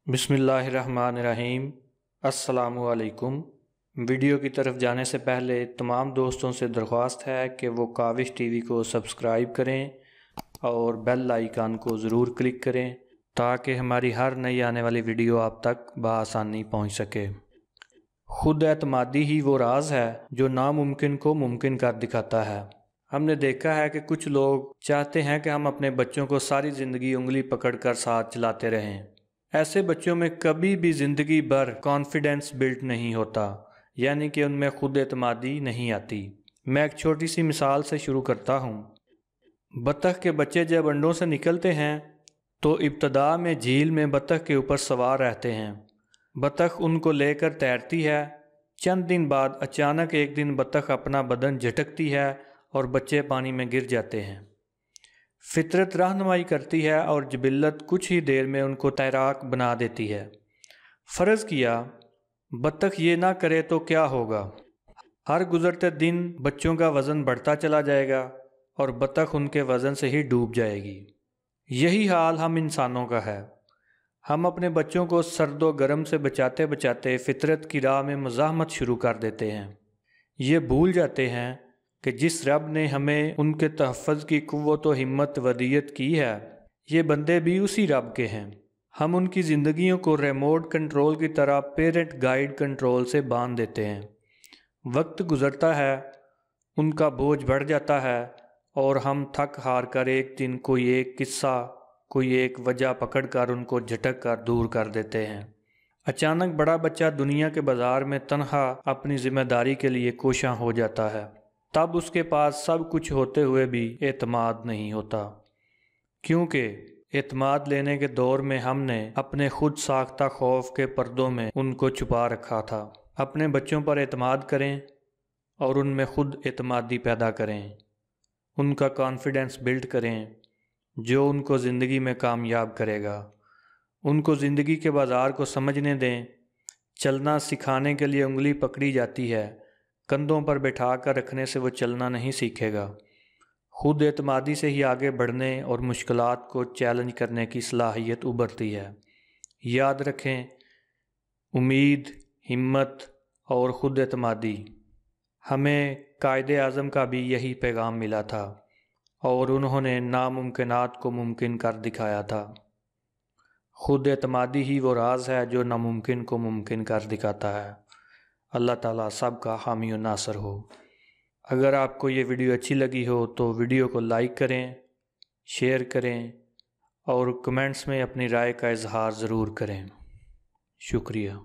बिस्मिल्लाहिर्रहमानिर्रहीम। अस्सलामु अलैकुम। वीडियो की तरफ जाने से पहले तमाम दोस्तों से दरख्वास्त है कि वो काविश टीवी को सब्सक्राइब करें और बेल आइकन को ज़रूर क्लिक करें ताकि हमारी हर नई आने वाली वीडियो आप तक बआसानी पहुंच सके। खुद एतमादी ही वो राज है जो नामुमकिन को मुमकिन कर दिखाता है। हमने देखा है कि कुछ लोग चाहते हैं कि हम अपने बच्चों को सारी ज़िंदगी उंगली पकड़कर साथ चलाते रहें। ऐसे बच्चों में कभी भी ज़िंदगी भर कॉन्फिडेंस बिल्ड नहीं होता, यानी कि उनमें खुद एतमादी नहीं आती। मैं एक छोटी सी मिसाल से शुरू करता हूँ। बतख के बच्चे जब अंडों से निकलते हैं तो इब्तदा में झील में बतख के ऊपर सवार रहते हैं। बतख उनको लेकर तैरती है। चंद दिन बाद अचानक एक दिन बतख अपना बदन झटकती है और बच्चे पानी में गिर जाते हैं। फितरत रहनुमाई करती है और जिबिल्लत कुछ ही देर में उनको तैराक बना देती है। फ़र्ज़ किया बतख ये ना करे तो क्या होगा? हर गुज़रते दिन बच्चों का वज़न बढ़ता चला जाएगा और बतख उनके वज़न से ही डूब जाएगी। यही हाल हम इंसानों का है। हम अपने बच्चों को सर्द व गर्म से बचाते बचाते फितरत की राह में मुज़ाहमत शुरू कर देते हैं। ये भूल जाते हैं कि जिस रब ने हमें उनके तहफ़्फ़ुज़ की क़ुव्वत व हिम्मत वदीयत की है, ये बंदे भी उसी रब के हैं। हम उनकी ज़िंदगियों को रिमोट कंट्रोल की तरह पेरेंट गाइड कंट्रोल से बांध देते हैं। वक्त गुज़रता है, उनका बोझ बढ़ जाता है और हम थक हार कर एक दिन कोई एक किस्सा, कोई एक वजह पकड़ कर उनको झटक कर दूर कर देते हैं। अचानक बड़ा बच्चा दुनिया के बाज़ार में तन्हा अपनी ज़िम्मेदारी के लिए कोशां हो जाता है। तब उसके पास सब कुछ होते हुए भी एतमाद नहीं होता, क्योंकि एतमाद लेने के दौर में हमने अपने खुद साख्ता खौफ के पर्दों में उनको छुपा रखा था। अपने बच्चों पर एतमाद करें और उनमें खुद एतमादी पैदा करें, उनका कॉन्फिडेंस बिल्ड करें जो उनको ज़िंदगी में कामयाब करेगा। उनको ज़िंदगी के बाज़ार को समझने दें। चलना सिखाने के लिए उंगली पकड़ी जाती है, कंधों पर बैठा कर रखने से वो चलना नहीं सीखेगा। खुद एतमादी से ही आगे बढ़ने और मुश्किलात को चैलेंज करने की सलाहियत उभरती है। याद रखें, उम्मीद, हिम्मत और खुद एतमादी, हमें कायदे आज़म का भी यही पैगाम मिला था और उन्होंने नामुमकिनात को मुमकिन कर दिखाया था। खुद एतमादी ही वो राज है जो नामुमकिन को मुमकिन कर दिखाता है। अल्लाह ताला सब का हामी और नासर हो। अगर आपको ये वीडियो अच्छी लगी हो तो वीडियो को लाइक करें, शेयर करें और कमेंट्स में अपनी राय का इजहार ज़रूर करें। शुक्रिया।